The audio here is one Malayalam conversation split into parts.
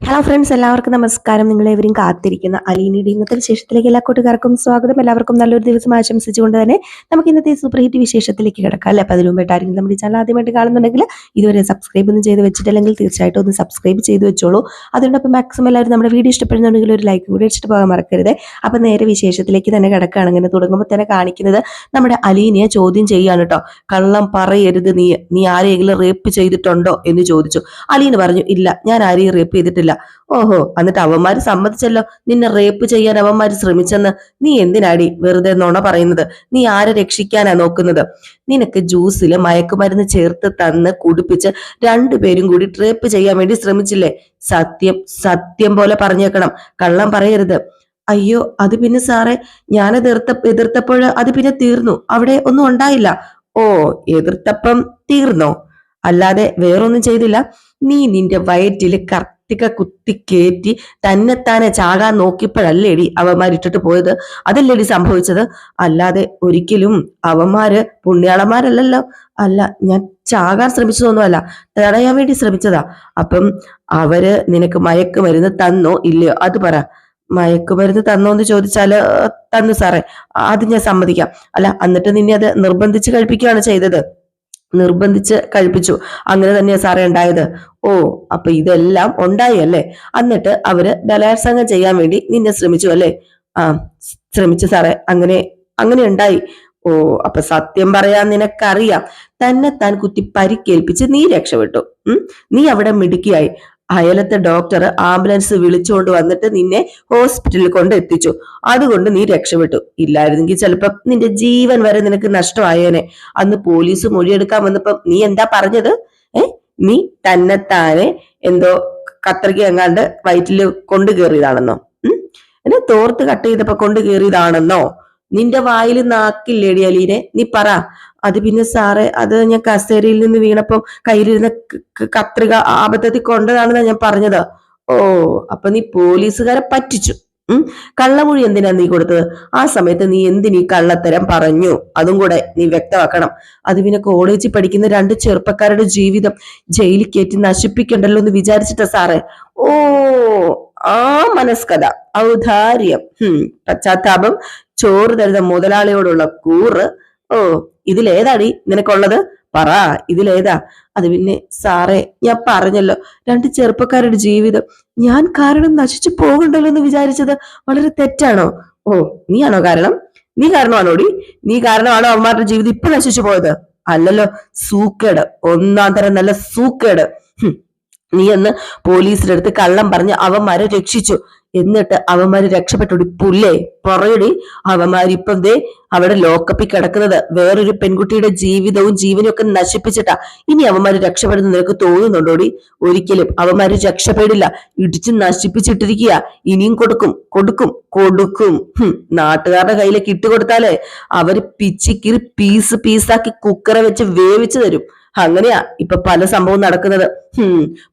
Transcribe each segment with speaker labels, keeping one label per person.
Speaker 1: ഹലോ ഫ്രണ്ട്സ്, എല്ലാവർക്കും നമസ്കാരം. നിങ്ങളെവരും കാത്തിരിക്കുന്ന അലീനയുടെ ഇന്നത്തെ വിശേഷത്തിലേക്ക് എല്ലാ കൂട്ടുകാർക്കും സ്വാഗതം. എല്ലാവർക്കും നല്ലൊരു ദിവസം ആശംസിച്ചുകൊണ്ട് തന്നെ നമുക്ക് ഇന്നത്തെ സൂപ്പർ ഹിറ്റ് വിശേഷത്തിലേക്ക് കിടക്കാം അല്ലെ. അപ്പം അതിനു മുമ്പായിട്ടായിരിക്കും നമ്മുടെ ഈ ചാനൽ ആദ്യമായിട്ട് കാണുന്നുണ്ടെങ്കിൽ ഇതുവരെ സബ്സ്ക്രൈബ് ഒന്നും ചെയ്ത് വെച്ചിട്ടില്ലെങ്കിൽ തീർച്ചയായിട്ടും ഒന്ന് സബ്സ്ക്രൈബ് ചെയ്ത് വെച്ചോളൂ. അതുകൊണ്ടൊപ്പം മാക്സിമം എല്ലാവരും നമ്മുടെ വീഡിയോ ഇഷ്ടപ്പെടുന്നുണ്ടെങ്കിൽ ഒരു ലൈക്കും കൂടി അടിച്ചിട്ട് പോകാൻ മറക്കരുത്. അപ്പം നേരെ വിശേഷത്തിലേക്ക് തന്നെ കിടക്കുകയാണ്. ഇങ്ങനെ തുടങ്ങുമ്പോൾ തന്നെ കാണിക്കുന്നത് നമ്മുടെ അലീനയെ ചോദ്യം ചെയ്യാണ് കേട്ടോ. കള്ളം പറയരുത്, നീ ആരെയെങ്കിലും റേപ്പ് ചെയ്തിട്ടുണ്ടോ എന്ന് ചോദിച്ചു. അലീന പറഞ്ഞു, ഇല്ല, ഞാൻ ആരെയും റേപ്പ് ചെയ്തിട്ടില്ല. ഓഹോ, എന്നിട്ട് അവന്മാര് സമ്മതിച്ചല്ലോ നിന്നെ റേപ്പ് ചെയ്യാൻ അവന്മാര് ശ്രമിച്ചെന്ന്. നീ എന്തിനാടി വെറുതെ നുണ പറയുന്നത്? നീ ആരെ രക്ഷിക്കാനാ നോക്കുന്നത്? നിനക്ക് ജ്യൂസില് മയക്കുമരുന്ന് ചേർത്ത് തന്ന് കുടിപ്പിച്ച് രണ്ടുപേരും കൂടി റേപ്പ് ചെയ്യാൻ വേണ്ടി ശ്രമിച്ചില്ലേ? സത്യം സത്യം പോലെ പറഞ്ഞേക്കണം, കള്ളം പറയരുത്. അയ്യോ, അത് പിന്നെ സാറേ, ഞാനത് എതിർത്തപ്പോൾ അത് പിന്നെ തീർന്നു, അവിടെ ഒന്നും ഉണ്ടായില്ല. ഓ, എതിർത്തപ്പം തീർന്നോ? അല്ലാതെ വേറൊന്നും ചെയ്തില്ല? നീ നിന്റെ വയറ്റില് കുത്തി കയറ്റി തന്നെത്താനെ ചാകാൻ നോക്കിയപ്പോഴല്ലേടി അവന്മാരിട്ടിട്ട് പോയത്? അതല്ലേടി സംഭവിച്ചത്? അല്ലാതെ ഒരിക്കലും അവന്മാര് പുണ്യാളന്മാരല്ലല്ലോ. അല്ല, ഞാൻ ചാകാൻ ശ്രമിച്ചതൊന്നുമല്ല, തടയാൻ വേണ്ടി ശ്രമിച്ചതാ. അപ്പം അവര് നിനക്ക് മയക്കുമരുന്ന് തന്നോ ഇല്ലയോ അത് പറ. മയക്കുമരുന്ന് തന്നോ എന്ന് ചോദിച്ചാല് തന്നു സാറേ, അത് ഞാൻ സമ്മതിക്കാം. അല്ല, എന്നിട്ട് നിന്നെ അത് നിർബന്ധിച്ച് കഴിപ്പിക്കുകയാണ് ചെയ്തത്? നിർബന്ധിച്ച് കഴിപ്പിച്ചു, അങ്ങനെ തന്നെയാ സാറേ ഉണ്ടായത്. ഓ, അപ്പൊ ഇതെല്ലാം ഉണ്ടായി അല്ലേ? എന്നിട്ട് അവര് ബലാത്സംഗം ചെയ്യാൻ വേണ്ടി നിന്നെ ശ്രമിച്ചു അല്ലേ? ആ, ശ്രമിച്ചു സാറേ, അങ്ങനെ അങ്ങനെ ഉണ്ടായി. ഓ, അപ്പൊ സത്യം പറയാൻ നിനക്കറിയാം. താൻ കുത്തി പരിക്കേൽപ്പിച്ച് നീ രക്ഷപ്പെട്ടു. നീ അവിടെ മിടുക്കിയായി. അയലത്തെ ഡോക്ടർ ആംബുലൻസ് വിളിച്ചുകൊണ്ട് വന്നിട്ട് നിന്നെ ഹോസ്പിറ്റലിൽ കൊണ്ട് എത്തിച്ചു. അതുകൊണ്ട് നീ രക്ഷപ്പെട്ടു. ഇല്ലായിരുന്നെങ്കിൽ ചിലപ്പോ നിന്റെ ജീവൻ വരെ നിനക്ക് നഷ്ടമായേനെ. അന്ന് പോലീസ് മൊഴിയെടുക്കാൻ വന്നപ്പോ നീ എന്താ പറഞ്ഞത്? നീ തന്നെത്താനെ എന്തോ കത്രിക എങ്ങാണ്ട് വയറ്റില് കൊണ്ടു കയറിയതാണെന്നോ? എന്നെ തോർത്ത് കട്ട് ചെയ്തപ്പോ കൊണ്ടു കയറിയതാണെന്നോ? നിന്റെ വായിൽ നാക്കില്ലേടി അലീനെ? നീ പറ. അത് പിന്നെ സാറേ, അത് ഞാൻ കസേരയിൽ നിന്ന് വീണപ്പം കയ്യിലിരുന്ന കത്രിക ആപത്തിൽ കൊണ്ടതാണെന്നാ ഞാൻ പറഞ്ഞത്. ഓ, അപ്പൊ നീ പോലീസുകാരെ പറ്റിച്ചു. കള്ളമൊഴി എന്തിനാ നീ കൊടുത്തത്? ആ സമയത്ത് നീ എന്തിനീ കള്ളത്തരം പറഞ്ഞു? അതും കൂടെ നീ വ്യക്തമാക്കണം. അത് പിന്നെ കോളേജിൽ പഠിക്കുന്ന രണ്ട് ചെറുപ്പക്കാരുടെ ജീവിതം ജയിലിൽ കയറ്റി നശിപ്പിക്കണ്ടല്ലോ എന്ന് വിചാരിച്ചിട്ടാ സാറേ. ഓ, ആ മനസ്കഥ, ഔദാര്യം, പശ്ചാത്താപം, ചോറ് തരുന്ന മുതലാളിയോടുള്ള കൂറ്. ഓ, ഇതിലേതാടി നിനക്കുള്ളത്? പറ, ഇതിലേതാ? അത് പിന്നെ സാറേ, ഞാൻ പറഞ്ഞല്ലോ, രണ്ട് ചെറുപ്പക്കാരുടെ ജീവിതം ഞാൻ കാരണം നശിച്ചു പോകണ്ടല്ലോ എന്ന് വിചാരിച്ചത് വളരെ തെറ്റാണോ? ഓ, നീയാണോ കാരണം? നീ കാരണമാണോടി? നീ കാരണമാണോ അവന്മാരുടെ ജീവിതം ഇപ്പൊ നശിച്ചു പോയത്? അല്ലല്ലോ, സൂക്കേട്, ഒന്നാം തരം നല്ല സൂക്കേട്. നീ എന്ന് പോലീസിന്റെ അടുത്ത് കള്ളം പറഞ്ഞ് അവന്മാരെ രക്ഷിച്ചു. എന്നിട്ട് അവന്മാര് രക്ഷപ്പെട്ടോടി പുല്ലേ പറയടി. അവന്മാരിപ്പം ദേ അവിടെ ലോക്കപ്പിൽ കിടക്കുന്നത് വേറൊരു പെൺകുട്ടിയുടെ ജീവിതവും ജീവനും ഒക്കെ നശിപ്പിച്ചിട്ടാ. ഇനി അവന്മാര് രക്ഷപ്പെടുന്ന നിനക്ക് തോന്നുന്നുണ്ടോടി? ഒരിക്കലും അവന്മാര് രക്ഷപ്പെടില്ല. ഇടിച്ചു നശിപ്പിച്ചിട്ടിരിക്കുക. ഇനിയും കൊടുക്കും കൊടുക്കും കൊടുക്കും. നാട്ടുകാരുടെ കയ്യിലേക്ക് ഇട്ടുകൊടുത്താലേ അവര് പിച്ചിക്കിറി പീസ് പീസാക്കി കുക്കറെ വെച്ച് വേവിച്ചു തരും. അങ്ങനെയാ ഇപ്പൊ പല സംഭവം നടക്കുന്നത്.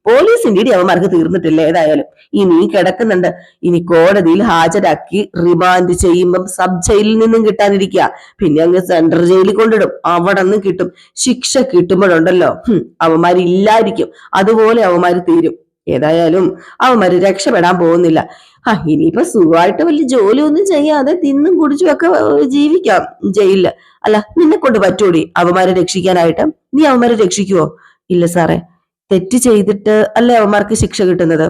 Speaker 1: പോലീസിന്റെ ഇടി അവന്മാർക്ക് തീർന്നിട്ടില്ല. ഏതായാലും ഇനി കിടക്കുന്നുണ്ട്. ഇനി കോടതിയിൽ ഹാജരാക്കി റിമാൻഡ് ചെയ്യുമ്പം സബ് ജയിലിൽ നിന്നും കിട്ടാനിരിക്കുക. പിന്നെ അങ്ങ് സെൻട്രൽ ജയിലിൽ കൊണ്ടിടും. അവിടെ നിന്നും കിട്ടും. ശിക്ഷ കിട്ടുമ്പോഴുണ്ടല്ലോ അവന്മാരില്ലായിരിക്കും. അതുപോലെ അവന്മാര് തീരും. ഏതായാലും അവന്മാര് രക്ഷപ്പെടാൻ പോകുന്നില്ല. ഇനിയിപ്പൊ സുഖമായിട്ട് വലിയ ജോലിയൊന്നും ചെയ്യാതെ തിന്നും കുടിച്ചും ഒക്കെ ജീവിക്കാം ജയിലില്. അല്ല, നിന്നെ കൊണ്ട് പറ്റൂടി അവന്മാരെ രക്ഷിക്കാനായിട്ട്? നീ അവന്മാരെ രക്ഷിക്കുവോ? ഇല്ല സാറേ, തെറ്റ് ചെയ്തിട്ട് അല്ലേ അവന്മാർക്ക് ശിക്ഷ കിട്ടുന്നത്?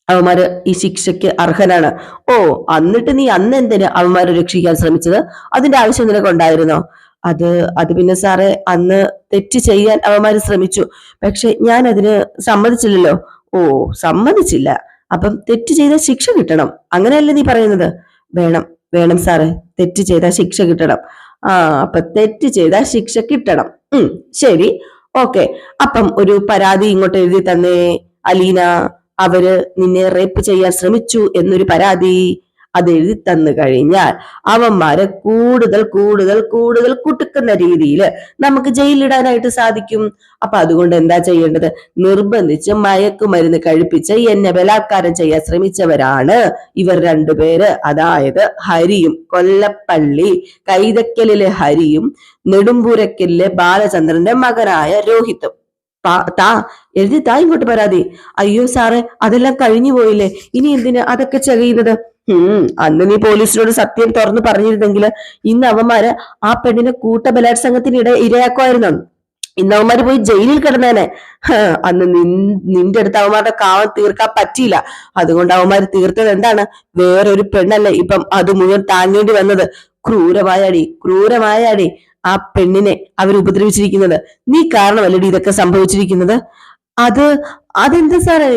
Speaker 1: അവന്മാര് ഈ ശിക്ഷയ്ക്ക് അർഹനാണ്. ഓ, എന്നിട്ട് നീ അന്ന് എന്തിനാ അവന്മാരെ രക്ഷിക്കാൻ ശ്രമിച്ചത്? അതിന്റെ ആവശ്യം നിനക്കുണ്ടായിരുന്നോ? അത് പിന്നെ സാറേ, അന്ന് തെറ്റ് ചെയ്യാൻ അവന്മാര് ശ്രമിച്ചു. പക്ഷെ ഞാൻ അതിന് സമ്മതിച്ചില്ലല്ലോ. ഓ, സമ്മതിച്ചില്ല. അപ്പം തെറ്റ് ചെയ്താൽ ശിക്ഷ കിട്ടണം, അങ്ങനെയല്ലേ നീ പറയുന്നത്? വേണം വേണം സാറേ, തെറ്റ് ചെയ്താൽ ശിക്ഷ കിട്ടണം. അപ്പൊ തെറ്റ് ചെയ്താൽ ശിക്ഷ കിട്ടണം. ശരി, ഓക്കെ. അപ്പം ഒരു പരാതി ഇങ്ങോട്ട് എഴുതി തന്നേ അലീന. അവര് നിന്നെ റേപ്പ് ചെയ്യാൻ ശ്രമിച്ചു എന്നൊരു പരാതി. അത് എഴുതി തന്നു കഴിഞ്ഞാൽ അവന്മാരെ കൂടുതൽ കൂടുതൽ കൂടുതൽ കുട്ടുക്കുന്ന രീതിയിൽ നമുക്ക് ജയിലിടാനായിട്ട് സാധിക്കും. അപ്പൊ അതുകൊണ്ട് എന്താ ചെയ്യേണ്ടത്? നിർബന്ധിച്ച് മയക്കുമരുന്ന് കഴിപ്പിച്ച് എന്നെ ബലാത്കാരം ചെയ്യാൻ ശ്രമിച്ചവരാണ് ഇവർ രണ്ടുപേര്. അതായത് ഹരിയും, കൊല്ലപ്പള്ളി കൈതക്കലിലെ ഹരിയും നെടുമ്പൂരക്കലിലെ ബാലചന്ദ്രന്റെ മകനായ രോഹിത്തും. താ എഴുതി താ ഇങ്ങോട്ട് പരാതി. അയ്യോ സാറേ, അതെല്ലാം കഴിഞ്ഞു പോയില്ലേ, ഇനി എന്തിനാ അതൊക്കെ ചെയ്യുന്നത്? അന്ന് നീ പോലീസിനോട് സത്യം തുറന്നു പറഞ്ഞിരുന്നെങ്കിൽ ഇന്ന് അവന്മാര് ആ പെണ്ണിനെ കൂട്ടബലാത്സംഗത്തിനിടെ ഇരയാക്കുമായിരുന്നു. ഇന്ന് അവന്മാര് പോയി ജയിലിൽ കിടന്നേനെ. അന്ന് നിന്റെ അടുത്ത് അവന്മാരുടെ കാവം തീർക്കാൻ പറ്റിയില്ല. അതുകൊണ്ട് അവന്മാര് തീർത്തത് എന്താണ്? വേറൊരു പെണ്ണല്ലേ ഇപ്പം അത് മുഴുവൻ താങ്ങേണ്ടി വന്നത്. ക്രൂരമായാടി ആ പെണ്ണിനെ അവർ ഉപദ്രവിച്ചിരിക്കുന്നത്. നീ കാരണമല്ലടി ഇതൊക്കെ സംഭവിച്ചിരിക്കുന്നത്. അത് അതെന്താ സാറേ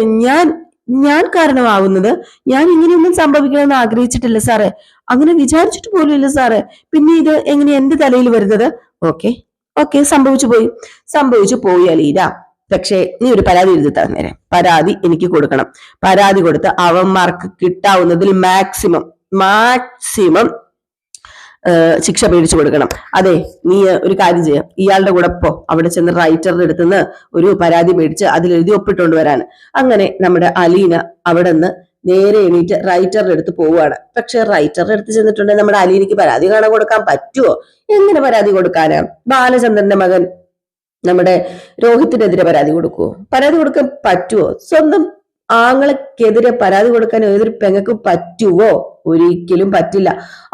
Speaker 1: ഞാൻ കാരണമാവുന്നത്? ഞാൻ ഇങ്ങനെയൊന്നും സംഭവിക്കണമെന്ന് ആഗ്രഹിച്ചിട്ടില്ല സാറേ, അങ്ങനെ വിചാരിച്ചിട്ട് പോലും ഇല്ല സാറേ. പിന്നെ ഇത് എങ്ങനെ എന്റെ തലയിൽ വരുന്നത്? ഓക്കെ ഓക്കെ, സംഭവിച്ചു പോയി അലീന. പക്ഷേ നീ ഒരു പരാതി എഴുതി തന്നേരെ. പരാതി എനിക്ക് കൊടുക്കണം. പരാതി കൊടുത്ത് അവന്മാർക്ക് കിട്ടാവുന്നതിൽ മാക്സിമം ശിക്ഷ മേടിച്ചു കൊടുക്കണം. അതെ, നീ ഒരു കാര്യം ചെയ്യാം, ഇയാളുടെ കൂടെ പോ, അവിടെ ചെന്ന് റൈറ്ററുടെ അടുത്തുനിന്ന് ഒരു പരാതി മേടിച്ച് അതിലെഴുതി ഒപ്പിട്ടുകൊണ്ട് വരാൻ. അങ്ങനെ നമ്മുടെ അലീന അവിടെ നിന്ന് നേരെ എണീറ്റ് റൈറ്ററുടെ അടുത്ത് പോവുകയാണ്. പക്ഷെ റൈറ്ററുടെ അടുത്ത് ചെന്നിട്ടുണ്ടെങ്കിൽ നമ്മുടെ അലീനയ്ക്ക് പരാതി കാണാൻ കൊടുക്കാൻ പറ്റുമോ? എങ്ങനെ പരാതി കൊടുക്കാനാ? ബാലചന്ദ്രന്റെ മകൻ നമ്മുടെ രോഹിത്തിനെതിരെ പരാതി കൊടുക്കുവോ? പരാതി കൊടുക്കാൻ പറ്റുമോ? സ്വന്തം ആങ്ങളെക്കെതിരെ പരാതി കൊടുക്കാൻ ഏതൊരു പെങ്ങൾക്കും പറ്റുവോ? ഒരിക്കലും പറ്റില്ല.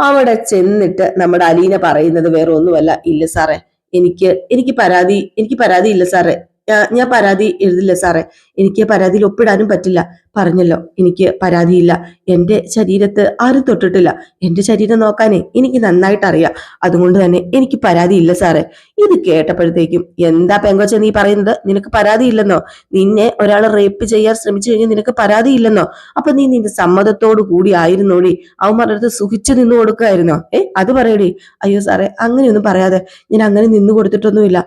Speaker 1: അവിടെ ചെന്നിട്ട് നമ്മുടെ അലീന പറയുന്നത് വേറെ ഒന്നുമല്ല, ഇല്ല സാറേ, എനിക്ക് പരാതി ഇല്ല സാറേ, ഞാൻ പരാതി എഴുതില്ല സാറേ, എനിക്ക് പരാതിയിൽ ഒപ്പിടാനും പറ്റില്ല. പറഞ്ഞല്ലോ, എനിക്ക് പരാതിയില്ല. എന്റെ ശരീരത്ത് ആരും തൊട്ടിട്ടില്ല. എന്റെ ശരീരം നോക്കാനേ എനിക്ക് നന്നായിട്ട് അറിയാം. അതുകൊണ്ട് തന്നെ എനിക്ക് പരാതിയില്ല സാറേ. ഇത് കേട്ടപ്പോഴത്തേക്കും, എന്താ പെങ്കൊച്ച നീ പറയുന്നത്? നിനക്ക് പരാതിയില്ലെന്നോ? നിന്നെ ഒരാൾ റേപ്പ് ചെയ്യാൻ ശ്രമിച്ചു കഴിഞ്ഞാൽ നിനക്ക് പരാതിയില്ലെന്നോ? അപ്പൊ നീ നിന്റെ സമ്മതത്തോടു കൂടി ആയിരുന്നോടി അവന്മാരുടെ അടുത്ത് സുഖിച്ചു നിന്നു കൊടുക്കായിരുന്നോ? അത് പറയടി. അയ്യോ സാറേ, അങ്ങനെയൊന്നും പറയാതെ, ഞാൻ അങ്ങനെ നിന്നു കൊടുത്തിട്ടൊന്നുമില്ല.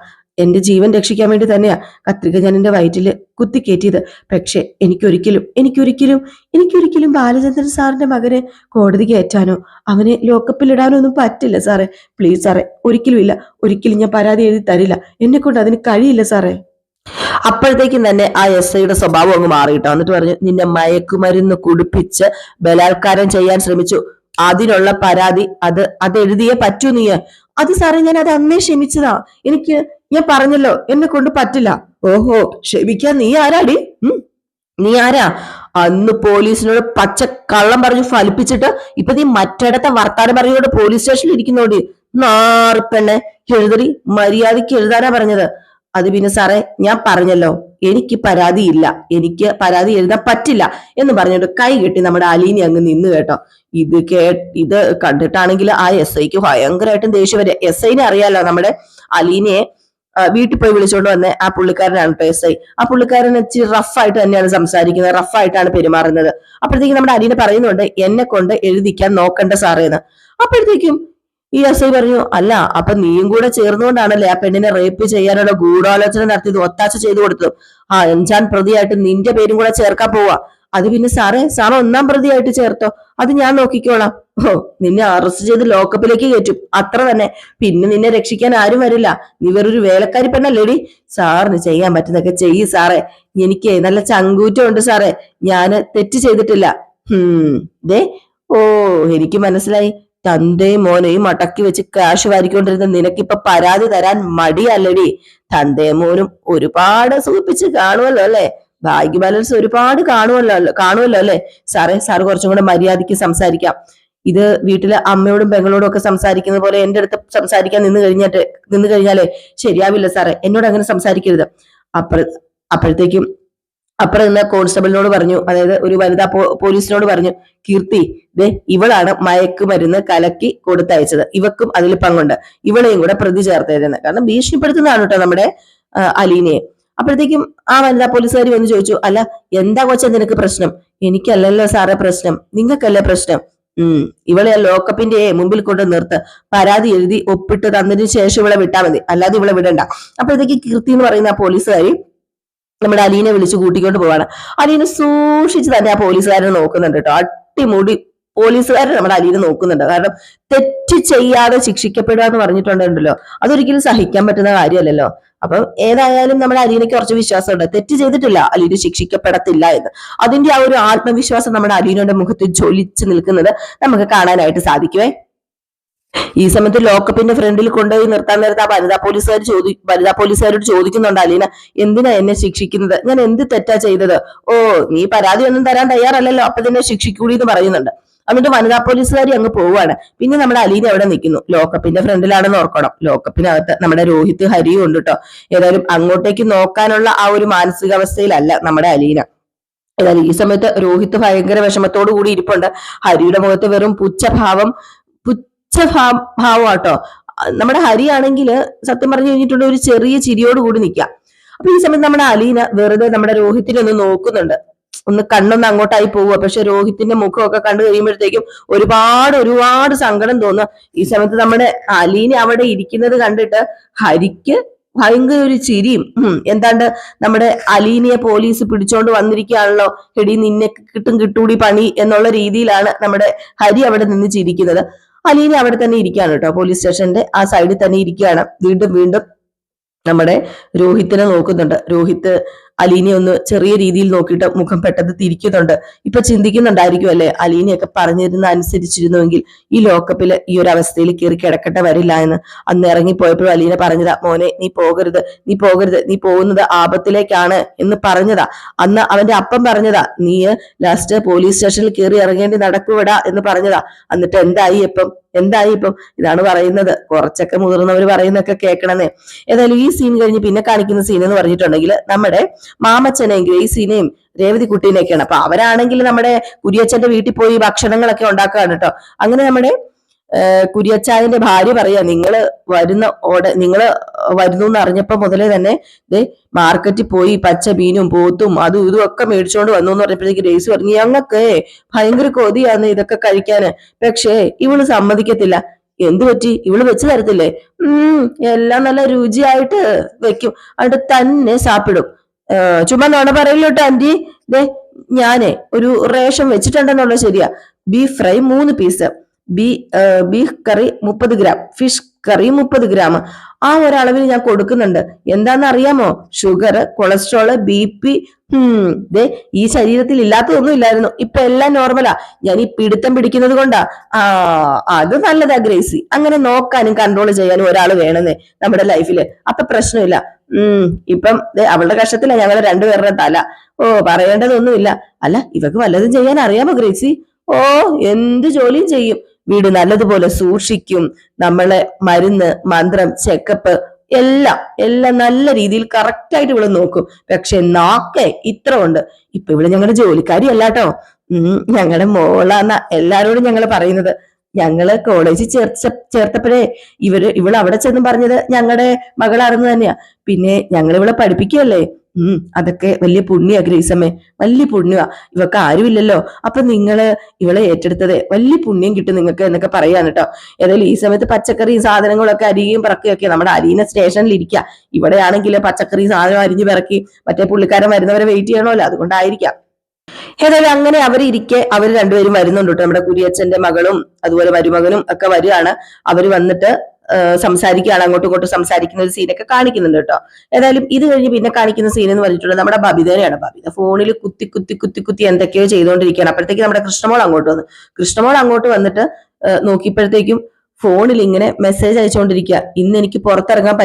Speaker 1: എന്റെ ജീവൻ രക്ഷിക്കാൻ വേണ്ടി തന്നെയാ കത്രിക ഞാൻ എന്റെ വയറ്റില് കുത്തിക്കേറ്റിയത്. പക്ഷെ എനിക്കൊരിക്കലും ബാലചന്ദ്രൻ സാറിന്റെ മകനെ കോടതി കയറ്റാനോ അവനെ ലോക്കപ്പിലിടാനോ ഒന്നും പറ്റില്ല സാറേ. പ്ലീസ് സാറേ, ഒരിക്കലും ഞാൻ പരാതി എഴുതി തരില്ല. എന്നെ കൊണ്ട് അതിന് കഴിയില്ല സാറേ. അപ്പോഴത്തേക്കും തന്നെ ആ എസ് ഐയുടെ സ്വഭാവം അങ്ങ് മാറിയിട്ടോ. എന്നിട്ട് പറഞ്ഞു, നിന്നെ മയക്കുമരുന്ന് കുടിപ്പിച്ച് ബലാത്കാരം ചെയ്യാൻ ശ്രമിച്ചു, അതിനുള്ള പരാതി അത് എഴുതിയേ പറ്റൂ നീ. അത് സാറേ, ഞാൻ അത് അന്നേ ക്ഷമിച്ചതാ. ഞാൻ പറഞ്ഞല്ലോ, എന്നെ കൊണ്ട് പറ്റില്ല. ഓഹോ, ക്ഷമിക്കാൻ നീ ആരാടി? നീ ആരാ? അന്ന് പോലീസിനോട് പച്ച കള്ളം പറഞ്ഞു ഫലിപ്പിച്ചിട്ട് ഇപ്പൊ നീ മറ്റിടത്തെ വർത്താനം പറഞ്ഞോട് പോലീസ് സ്റ്റേഷനിൽ ഇരിക്കുന്നോടി. നാറിപ്പെണ്ണെ, എഴുതടി, മര്യാദയ്ക്ക് എഴുതാനാ പറഞ്ഞത്. അത് പിന്നെ സാറേ, ഞാൻ പറഞ്ഞല്ലോ, എനിക്ക് പരാതി എഴുതാൻ പറ്റില്ല എന്ന് പറഞ്ഞിട്ട് കൈ കെട്ടി നമ്മുടെ അലീനി അങ്ങ് നിന്ന് കേട്ടോ. ഇത് കണ്ടിട്ടാണെങ്കിൽ ആ എസ് ഐക്ക് ഭയങ്കരമായിട്ടും ദേഷ്യം വരെ. എസ് ഐനെ അറിയാലോ, നമ്മുടെ അലീനയെ വീട്ടിൽ പോയി വിളിച്ചോണ്ട് വന്ന ആ പുള്ളിക്കാരനാണ് കേട്ടോ എസ് ഐ. ആ പുള്ളിക്കാരൻ ഇച്ചിരി റഫായിട്ട് തന്നെയാണ് സംസാരിക്കുന്നത്, റഫായിട്ടാണ് പെരുമാറുന്നത്. അപ്പോഴത്തേക്കും നമ്മുടെ അലീന പറയുന്നുണ്ട്, എന്നെ കൊണ്ട് എഴുതിക്കാൻ നോക്കണ്ട സാറേന്ന്. അപ്പോഴത്തേക്കും ഈ എസ് ഐ പറഞ്ഞു, അല്ല, അപ്പൊ നീയും കൂടെ ചേർന്നുകൊണ്ടാണല്ലേ ആ പെണ്ണിനെ റേപ്പ് ചെയ്യാനുള്ള ഗൂഢാലോചന നടത്തിയത്, ഒത്താശ ചെയ്തു കൊടുത്തത്. 5ാം പ്രതിയായിട്ട് നിന്റെ പേരും കൂടെ ചേർക്കാൻ പോവാ. അത് പിന്നെ സാറേ 1ാം പ്രതിയായിട്ട് ചേർത്തോ, അത് ഞാൻ നോക്കിക്കോളാം. നിന്നെ അറസ്റ്റ് ചെയ്ത് ലോക്കപ്പിലേക്ക് കയറ്റും, അത്ര തന്നെ. പിന്നെ നിന്നെ രക്ഷിക്കാൻ ആരും വരില്ല. നീ വേറൊരു വേലക്കാരി പെണ്ണല്ലേടി. സാറിന് ചെയ്യാൻ പറ്റുന്നതൊക്കെ ചെയ്യ് സാറേ. എനിക്ക് നല്ല ചങ്കൂറ്റം ഉണ്ട് സാറേ, ഞാന് തെറ്റ് ചെയ്തിട്ടില്ല. ദേ, എനിക്ക് മനസ്സിലായി. തന്തയും മോനെയും അടക്കി വെച്ച് കാശ് വാരിക്കൊണ്ടിരുന്ന നിനക്കിപ്പൊ പരാതി തരാൻ മടിയല്ലടി. തന്തയും മോനും ഒരുപാട് സുഖിപ്പിച്ച് കാണുമല്ലോ അല്ലെ? ഭാഗ്യ ബാലൻസ് ഒരുപാട് കാണുമല്ലോ അല്ലെ? സാറ് കുറച്ചും കൂടെ മര്യാദയ്ക്ക് സംസാരിക്കാം. ഇത് വീട്ടിലെ അമ്മയോടും പെങ്ങളോടും ഒക്കെ സംസാരിക്കുന്ന പോലെ എന്റെ അടുത്ത് സംസാരിക്കാൻ നിന്ന് കഴിഞ്ഞാലേ ശരിയാവില്ല സാറേ. എന്നോട് അങ്ങനെ സംസാരിക്കരുത്. അപ്പോഴത്തേക്കും അപ്പുറം നിന്ന് കോൺസ്റ്റബിളിനോട് പറഞ്ഞു, അതായത് ഒരു വനിതാ പോലീസിനോട് പറഞ്ഞു, കീർത്തി, ദേ ഇവളാണ് മയക്കുമരുന്ന് കലക്കി കൊടുത്തയച്ചത്, ഇവക്കും അതിൽ പങ്കുണ്ട്, ഇവളെയും കൂടെ പ്രതി ചേർത്തതെന്ന്. കാരണം ഭീഷണിപ്പെടുത്തുന്നതാണ് കേട്ടോ നമ്മുടെ അലീനയെ. അപ്പോഴത്തേക്കും ആ വനിതാ പോലീസുകാരി വന്ന് ചോദിച്ചു, അല്ല, എന്താ കൊച്ചാ നിനക്ക് പ്രശ്നം? എനിക്കല്ലല്ലോ സാറേ പ്രശ്നം, നിങ്ങൾക്കല്ലേ പ്രശ്നം. ഇവളെ ലോക്കപ്പിന്റെ മുമ്പിൽ കൊണ്ട് നിർത്ത്, പരാതി എഴുതി ഒപ്പിട്ട് തന്നതിന് ശേഷം ഇവളെ വിട്ടാൽ മതി, അല്ലാതെ ഇവളെ വിടണ്ട. അപ്പോഴത്തേക്ക് കീർത്തി എന്ന് പറയുന്ന ആ പോലീസുകാരി നമ്മുടെ അലീനെ വിളിച്ച് കൂട്ടിക്കൊണ്ട് പോവാണ്. അലീനെ സൂക്ഷിച്ച് തന്നെ ആ പോലീസുകാരനെ നോക്കുന്നുണ്ട് കേട്ടോ. അടിമുടി പോലീസുകാരൻ നമ്മുടെ അലീനെ നോക്കുന്നുണ്ട്. കാരണം തെറ്റ് ചെയ്യാതെ ശിക്ഷിക്കപ്പെടുക എന്ന് പറഞ്ഞിട്ടുണ്ടല്ലോ, അതൊരിക്കലും സഹിക്കാൻ പറ്റുന്ന കാര്യമല്ലല്ലോ. അപ്പം ഏതായാലും നമ്മുടെ അലീനയ്ക്ക് കുറച്ച് വിശ്വാസമുണ്ട്, തെറ്റ് ചെയ്തിട്ടില്ല, അലീന ശിക്ഷിക്കപ്പെടത്തില്ല എന്ന്. അതിന്റെ ആ ഒരു ആത്മവിശ്വാസം നമ്മുടെ അലീനയുടെ മുഖത്ത് ജ്വലിച്ച് നിൽക്കുന്നത് നമുക്ക് കാണാനായിട്ട് സാധിക്കുവേ. ഈ സമയത്ത് ലോക്കപ്പിന്റെ ഫ്രണ്ടിൽ കൊണ്ടുപോയി നിർത്താൻ നേരത്ത് ആ വനിതാ പോലീസുകാരോട് ചോദിക്കുന്നുണ്ട് അലീന, എന്തിനാ എന്നെ ശിക്ഷിക്കുന്നത്? ഞാൻ എന്ത് തെറ്റാ ചെയ്തത്? ഓ, നീ പരാതി ഒന്നും തരാൻ തയ്യാറല്ലല്ലോ, അപ്പൊ തന്നെ ശിക്ഷിക്കൂടി എന്ന് പറയുന്നുണ്ട്. എന്നിട്ട് വനിതാ പോലീസുകാരി അങ്ങ് പോവാണ്. പിന്നെ നമ്മുടെ അലീന അവിടെ നിൽക്കുന്നു. ലോക്കപ്പിന്റെ ഫ്രണ്ടിലാണെന്ന് ഓർക്കണം. ലോക്കപ്പിനകത്ത് നമ്മുടെ രോഹിത് ഹരിയും ഉണ്ട് കേട്ടോ. ഏതായാലും അങ്ങോട്ടേക്ക് നോക്കാനുള്ള ആ ഒരു മാനസികാവസ്ഥയിലല്ല നമ്മുടെ അലീന. ഏതായാലും ഈ സമയത്ത് രോഹിത് ഭയങ്കര വിഷമത്തോടു കൂടി ഇരിപ്പുണ്ട്. ഹരിയുടെ മുഖത്ത് വെറും ഭാവമാട്ടോ. നമ്മുടെ ഹരി ആണെങ്കിൽ സത്യം പറഞ്ഞു കഴിഞ്ഞിട്ടുണ്ട് ഒരു ചെറിയ ചിരിയോട് കൂടി നിൽക്കാം. അപ്പൊ ഈ സമയത്ത് നമ്മുടെ അലീന വെറുതെ നമ്മുടെ രോഹിത്തിനെ ഒന്ന് നോക്കുന്നുണ്ട്. ഒന്ന് കണ്ണൊന്ന് അങ്ങോട്ടായി പോവുക. പക്ഷെ രോഹിത്തിന്റെ മുഖമൊക്കെ കണ്ടു കഴിയുമ്പോഴത്തേക്കും ഒരുപാട് സങ്കടം തോന്നുക. ഈ സമയത്ത് നമ്മുടെ അലീന അവിടെ ഇരിക്കുന്നത് കണ്ടിട്ട് ഹരിക്ക് ഭയങ്കര ഒരു ചിരിയും. എന്താണ്ട് നമ്മുടെ അലീനയെ പോലീസ് പിടിച്ചോണ്ട് വന്നിരിക്കുകയാണല്ലോ, എടി നിന്നെ കിട്ടൂടി പണി എന്നുള്ള രീതിയിലാണ് നമ്മുടെ ഹരി അവിടെ നിന്ന് ചിരിക്കുന്നത്. അലീന അവിടെ തന്നെ ഇരിക്കുകയാണ് കേട്ടോ. പോലീസ് സ്റ്റേഷന്റെ ആ സൈഡിൽ തന്നെ ഇരിക്കുകയാണ്. വീണ്ടും നമ്മുടെ രോഹിത്തിനെ നോക്കുന്നുണ്ട്. രോഹിത് അലീനെ ഒന്ന് ചെറിയ രീതിയിൽ നോക്കിയിട്ട് മുഖം പെട്ടെന്ന് തിരിക്കുന്നുണ്ട്. ഇപ്പൊ ചിന്തിക്കുന്നുണ്ടായിരിക്കും അല്ലെ, അലീനയൊക്കെ പറഞ്ഞിരുന്ന അനുസരിച്ചിരുന്നുവെങ്കിൽ ഈ ലോക്കപ്പില് ഈ ഒരു അവസ്ഥയിൽ കയറി കിടക്കട്ടെ വരില്ല എന്ന്. അന്ന് ഇറങ്ങിപ്പോയപ്പോഴും അലീന പറഞ്ഞതാ, മോനെ നീ പോകരുത്, നീ പോകുന്നത് ആപത്തിലേക്കാണ് എന്ന് പറഞ്ഞതാ. അന്ന് അവന്റെ അപ്പം പറഞ്ഞതാ, നീ ലാസ്റ്റ് പോലീസ് സ്റ്റേഷനിൽ കയറി ഇറങ്ങേണ്ടി നടക്കുവിടാ എന്ന് പറഞ്ഞതാ. എന്നിട്ട് എന്തായി ഇപ്പം ഇതാണ് പറയുന്നത്. കുറച്ചൊക്കെ മുതിർന്നവർ പറയുന്നൊക്കെ കേൾക്കണമെന്നേ. ഏതായാലും ഈ സീൻ കഴിഞ്ഞ് പിന്നെ കാണിക്കുന്ന സീൻ എന്ന് പറഞ്ഞിട്ടുണ്ടെങ്കിൽ നമ്മുടെ മാമച്ചനെയും ഗ്രേസിനെയും രേവതി കുട്ടീനെയൊക്കെയാണ്. അപ്പൊ അവരാണെങ്കിൽ നമ്മുടെ കുര്യച്ചന്റെ വീട്ടിൽ പോയി ഭക്ഷണങ്ങളൊക്കെ ഉണ്ടാക്കുകയാണ് കേട്ടോ. അങ്ങനെ നമ്മുടെ കുര്യച്ചായന്റെ ഭാര്യ പറയാ, നിങ്ങള് വരുന്നു എന്ന് അറിഞ്ഞപ്പോ മുതലേ തന്നെ മാർക്കറ്റിൽ പോയി പച്ച മീനും പോത്തും അതും ഇതും ഒക്കെ മേടിച്ചോണ്ട് വന്നു എന്ന് പറഞ്ഞപ്പോഴേക്ക് ഗ്രേസ് പറഞ്ഞു, ഞങ്ങൾക്ക് ഭയങ്കര കൊതിയാന്ന് ഇതൊക്കെ കഴിക്കാന്, പക്ഷേ ഇവള് സമ്മതിക്കത്തില്ല. എന്തു പറ്റി? ഇവള് വെച്ച് തരത്തില്ലേ? എല്ലാം നല്ല രുചിയായിട്ട് വെക്കും, അവിടെ തന്നെ സാപ്പിടും. ചുമ്മാ നോണ പറയില്ലോട്ടോ ആന്റി. ഞാനേ ഒരു റേഷൻ വെച്ചിട്ടുണ്ടെന്നുള്ള ശരിയാ. ബീഫ് ഫ്രൈ 3 പീസ്, ബീഫ് കറി 30 ഗ്രാം, ഫിഷ് കറി 30 ഗ്രാം. ആ ഒരളവിൽ ഞാൻ കൊടുക്കുന്നുണ്ട്. എന്താന്ന് അറിയാമോ? Sugar, cholesterol, BP. ഈ ശരീരത്തിൽ ഇല്ലാത്തതൊന്നും ഇല്ലായിരുന്നു, ഇപ്പൊ എല്ലാം നോർമലാ. ഞാൻ ഈ പിടുത്തം പിടിക്കുന്നത് കൊണ്ടാ. അത് നല്ലതാ ഗ്രേസി. അങ്ങനെ നോക്കാനും കൺട്രോൾ ചെയ്യാനും ഒരാൾ വേണമെന്നേ നമ്മുടെ ലൈഫില്. അപ്പൊ പ്രശ്നമില്ല. ഇപ്പം അവളുടെ കഷ്ടത്തില ഞങ്ങള് രണ്ടുപേരുടെ തല. പറയേണ്ടതൊന്നുമില്ല. അല്ല, ഇവക്ക് വല്ലതും ചെയ്യാൻ അറിയാമോ ഗ്രേസി? എന്ത് ജോലിയും ചെയ്യും. വീട് നല്ലതുപോലെ സൂക്ഷിക്കും. നമ്മളെ മരുന്ന്, മന്ത്രം, ചെക്കപ്പ് എല്ലാം നല്ല രീതിയിൽ കറക്റ്റ് ആയിട്ട് ഇവള് നോക്കും. പക്ഷെ നാക്കേ ഇത്ര ഉണ്ട്. ഇപ്പൊ ഇവിടെ ഞങ്ങളുടെ ജോലിക്കാരി അല്ലാട്ടോ, ഞങ്ങളുടെ മോളാന്ന എല്ലാരോടും ഞങ്ങള് പറയുന്നത്. ഞങ്ങള് കോളേജിൽ ചേർത്തപ്പോഴേ ഇവള് അവിടെ ചെന്ന് പറഞ്ഞത് ഞങ്ങളുടെ മകളാണെന്ന് തന്നെയാ. പിന്നെ ഞങ്ങൾ ഇവളെ പഠിപ്പിക്കുകയല്ലേ. അതൊക്കെ വലിയ പുണ്യ ഗ്രേസമ്മേ, വലിയ പുണ്യമാ. ഇവക്ക് ആരുമില്ലല്ലോ, അപ്പൊ നിങ്ങള് ഇവളെ ഏറ്റെടുത്തത് വലിയ പുണ്യം കിട്ടും നിങ്ങൾക്ക് എന്നൊക്കെ പറയാൻ കേട്ടോ. ഏതായാലും ഈ സമയത്ത് പച്ചക്കറിയും സാധനങ്ങളൊക്കെ അരിയും പറക്കുകയൊക്കെ നമ്മുടെ അരീന സ്റ്റേഷനിൽ ഇരിക്കുക. ഇവിടെയാണെങ്കിൽ പച്ചക്കറി സാധനം അരിഞ്ഞു പിറക്കി മറ്റേ പുള്ളിക്കാരൻ വരുന്നവരെ വെയിറ്റ് ചെയ്യണമല്ലോ, അതുകൊണ്ടായിരിക്കാം. ഏതായാലും അങ്ങനെ അവർ രണ്ടുപേരും വരുന്നുണ്ട് കേട്ടോ. നമ്മുടെ കുരിയച്ഛന്റെ മകളും അതുപോലെ മരുമകനും ഒക്കെ വരികയാണ്. അവര് വന്നിട്ട് സംസാരിക്കുകയാണ്, അങ്ങോട്ടും ഇങ്ങോട്ടും സംസാരിക്കുന്ന ഒരു സീനൊക്കെ കാണിക്കുന്നുണ്ട് കേട്ടോ. ഏതായാലും ഇത് കഴിഞ്ഞ് പിന്നെ കാണിക്കുന്ന സീൻ എന്ന് പറഞ്ഞിട്ടുള്ളത് നമ്മുടെ ബബിതനെയാണ്. ബബിത ഫോണിൽ കുത്തി എന്തൊക്കെയോ ചെയ്തുകൊണ്ടിരിക്കുകയാണ്. അപ്പോഴത്തേക്ക് നമ്മുടെ കൃഷ്ണമോൾ അങ്ങോട്ട് വന്നിട്ട് നോക്കിയപ്പോഴത്തേക്കും ഫോണിൽ ഇങ്ങനെ മെസ്സേജ് അയച്ചുകൊണ്ടിരിക്കുക. ഇന്ന് എനിക്ക് പുറത്തിറങ്ങാൻ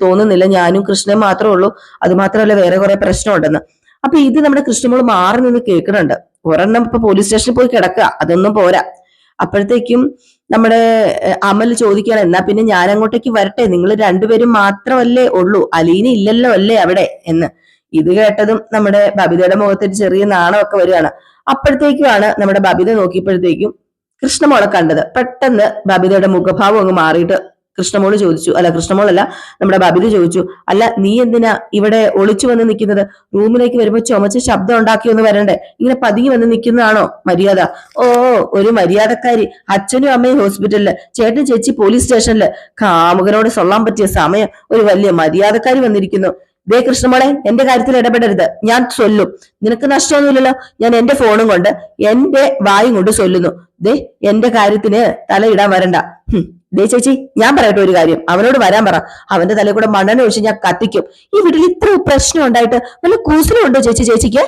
Speaker 1: തോന്നുന്നില്ല, ഞാനും കൃഷ്ണനും മാത്രമേ ഉള്ളൂ, അത് മാത്രമല്ല വേറെ കുറെ പ്രശ്നമുണ്ടെന്ന്. അപ്പൊ ഇത് നമ്മുടെ കൃഷ്ണമോൾ മാറി നിന്ന് കേൾക്കുന്നുണ്ട്. ഒരെണ്ണം ഇപ്പൊ പോലീസ് സ്റ്റേഷനിൽ പോയി കിടക്കുക, അതൊന്നും പോരാ. അപ്പോഴത്തേക്കും നമ്മുടെ അമൽ ചോദിക്കുകയാണ്, എന്നാ പിന്നെ ഞാൻ അങ്ങോട്ടേക്ക് വരട്ടെ, നിങ്ങൾ രണ്ടുപേരും മാത്രമല്ലേ ഉള്ളൂ, അലീന ഇല്ലല്ലോ അല്ലേ അവിടെ എന്ന്. ഇത് കേട്ടതും നമ്മുടെ ബബിതയുടെ മുഖത്തൊരു ചെറിയ നാണമൊക്കെ വരികയാണ്. അപ്പോഴത്തേക്കുമാണ് നമ്മുടെ ബബിത നോക്കിയപ്പോഴത്തേക്കും കൃഷ്ണമോളെ കണ്ടത്. പെട്ടെന്ന് ബബിതയുടെ മുഖഭാവം അങ്ങ് മാറിയിട്ട് കൃഷ്ണമോളല്ല നമ്മുടെ ബബിത ചോദിച്ചു, അല്ല നീ എന്തിനാ ഇവിടെ ഒളിച്ചു വന്ന് നിൽക്കുന്നത്? റൂമിലേക്ക് വരുമ്പോ ചുമച്ച് ശബ്ദം ഉണ്ടാക്കിയൊന്ന് വരണ്ടേ? ഇങ്ങനെ പതുങ്ങി വന്ന് നിൽക്കുന്നതാണോ മര്യാദ? ഒരു മര്യാദക്കാരി. അച്ഛനും അമ്മയും ഹോസ്പിറ്റലില്, ചേട്ടൻ ചേച്ചി പോലീസ് സ്റ്റേഷനില്. കാമുകനോട് സൊല്ലാൻ പറ്റിയ സമയം ഒരു വലിയ മര്യാദക്കാരി വന്നിരിക്കുന്നു. കൃഷ്ണമോളെ, എന്റെ കാര്യത്തിൽ ഇടപെടരുത്, ഞാൻ ചൊല്ലും. നിനക്ക് നഷ്ടമൊന്നുമില്ലല്ലോ. ഞാൻ എന്റെ ഫോണും കൊണ്ട് എന്റെ വായും കൊണ്ട് ചൊല്ലുന്നു. എന്റെ കാര്യത്തിന് തലയിടാൻ വരണ്ട. ദേ ചേച്ചി, ഞാൻ പറയട്ടെ ഒരു കാര്യം, അവനോട് വരാൻ പറ. അവന്റെ തലയിൽ കൂടെ മണ്ണെണ്ണ ഒഴിച്ച് ഞാൻ കത്തിക്കും. ഈ വീട്ടിൽ ഇത്ര പ്രശ്നം ഉണ്ടായിട്ട് വല്ല കൂസലും ഉണ്ടോ ചേച്ചിക്ക്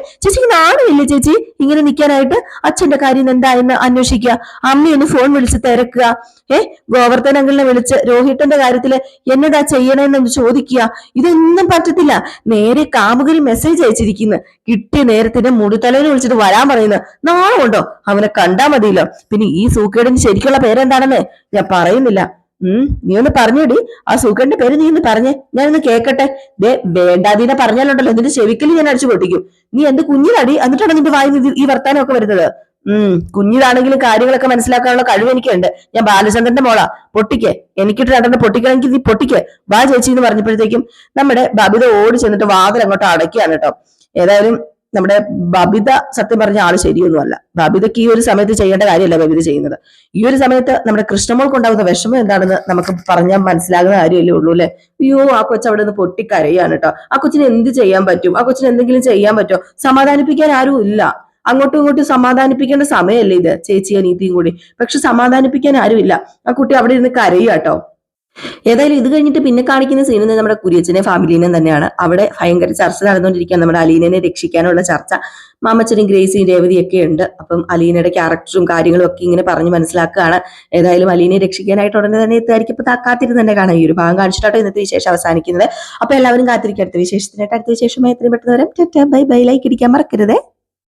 Speaker 1: നാണമില്ലേ ചേച്ചി ഇങ്ങനെ നിൽക്കാനായിട്ട്? അച്ഛന്റെ കാര്യം എന്തായെന്ന് അന്വേഷിക്കുക, അമ്മയൊന്ന് ഫോൺ വിളിച്ച് തിരക്കുക, ഗോവർദ്ധൻ അങ്കിളിനെ വിളിച്ച് രോഹിട്ടന്റെ കാര്യത്തില് എന്നതാ ചെയ്യണമെന്ന് ചോദിക്കുക. ഇതൊന്നും പറ്റത്തില്ല. നേരെ കാമുകന് മെസ്സേജ് അയച്ചിരിക്കുന്നു, കിട്ടിയ നേരത്തിന് മുടിത്തലേനെ വിളിച്ചിട്ട് വരാൻ പറയുന്നു. നാളുണ്ടോ? അവനെ കണ്ടാ മതിയല്ലോ. പിന്നെ ഈ സൂക്കേടിന് ശരിക്കുള്ള പേരെന്താണെന്ന് ഞാൻ പറയുന്നില്ല. നീ ഒന്ന് പറഞ്ഞോടി, ആ സൂക്കേടിന്റെ പേര് നീ ഒന്ന് പറഞ്ഞേ, ഞാനൊന്ന് കേക്കട്ടെ. വേണ്ടാതീനെ പറഞ്ഞാലുണ്ടല്ലോ നിന്റെ ചെവിക്കല് ഞാൻ അടിച്ചു പൊട്ടിക്കും. നീ എന്ത് കുഞ്ഞിലടി, എന്നിട്ടാണ് നിന്റെ വായി ഈ വർത്താനമൊക്കെ വരുന്നത്. കുഞ്ഞിലാണെങ്കിലും കാര്യങ്ങളൊക്കെ മനസ്സിലാക്കാനുള്ള കഴിവ് എനിക്കുണ്ട്. ഞാൻ ബാലചന്ദ്രന്റെ മോളാ. പൊട്ടിക്ക്, എനിക്കിട്ട് രണ്ടെണ്ണം പൊട്ടിക്കണമെങ്കിൽ നീ പൊട്ടിക്ക്. വാ ചേച്ചി എന്ന് പറഞ്ഞപ്പോഴത്തേക്കും നമ്മുടെ ബബിത ഓടി ചെന്നിട്ട് വാതിൽ അങ്ങോട്ട് അടയ്ക്കുകയാണ് കേട്ടോ. ഏതായാലും നമ്മുടെ ബബിത സത്യം പറഞ്ഞ ആള് ശരിയൊന്നുമല്ല. ബബിതയ്ക്ക് ഈ ഒരു സമയത്ത് ചെയ്യേണ്ട കാര്യമല്ല ബബിത ചെയ്യുന്നത്. ഈ ഒരു സമയത്ത് നമ്മുടെ കൃഷ്ണമോൾക്ക് ഉണ്ടാകുന്ന വിഷമം എന്താണെന്ന് നമുക്ക് പറഞ്ഞാൽ മനസ്സിലാകുന്ന കാര്യമല്ലേ ഉള്ളൂ അല്ലെ? അയ്യോ, ആ കൊച്ചു അവിടെ നിന്ന് പൊട്ടിക്കരയാണ് കേട്ടോ. ആ കൊച്ചിന് എന്ത് ചെയ്യാൻ പറ്റും? ആ കൊച്ചിന് എന്തെങ്കിലും ചെയ്യാൻ പറ്റുമോ? സമാധാനിപ്പിക്കാൻ ആരും ഇല്ല. അങ്ങോട്ടും ഇങ്ങോട്ടും സമാധാനിപ്പിക്കേണ്ട സമയമല്ലേ ഇത്, ചേച്ചി അനീതിയും കൂടി. പക്ഷെ സമാധാനിപ്പിക്കാൻ ആരുമില്ല. ആ കുട്ടി അവിടെ ഇരുന്ന് കരയാട്ടോ. ഏതായാലും ഇത് കഴിഞ്ഞിട്ട് പിന്നെ കാണിക്കുന്ന സീൻ നമ്മുടെ കുര്യച്ചനെ ഫാമിലിനെ തന്നെയാണ്. അവിടെ ഭയങ്കര ചർച്ച നടന്നുകൊണ്ടിരിക്കുക, നമ്മുടെ അലീനനെ രക്ഷിക്കാനുള്ള ചർച്ച. മാമച്ചനും ഗ്രേസിയും രേവതിയൊക്കെ ഉണ്ട്. അപ്പം അലീനയുടെ ക്യാരക്ടറും കാര്യങ്ങളും ഒക്കെ ഇങ്ങനെ പറഞ്ഞ് മനസ്സിലാക്കുകയാണ്. ഏതായാലും അലീനയെ രക്ഷിക്കാനായിട്ട് ഉടനെ തന്നെ എത്തുമായിരിക്കും. ഇപ്പൊ കാത്തിരുന്ന് തന്നെ കാണാം. ഈ ഒരു ഭാഗം കാണിച്ചിട്ടോ ഇന്നത്തെ വിശേഷം അവസാനിക്കുന്നത്. അപ്പൊ എല്ലാവരും കാത്തിരിക്കും അടുത്ത വിശേഷത്തിനായിട്ട്. അടുത്ത വിശേഷമായി എത്രയും പെട്ടെന്ന് വരാം. Bye bye. ലൈക്ക് അടിക്കാൻ മറക്കരുത്.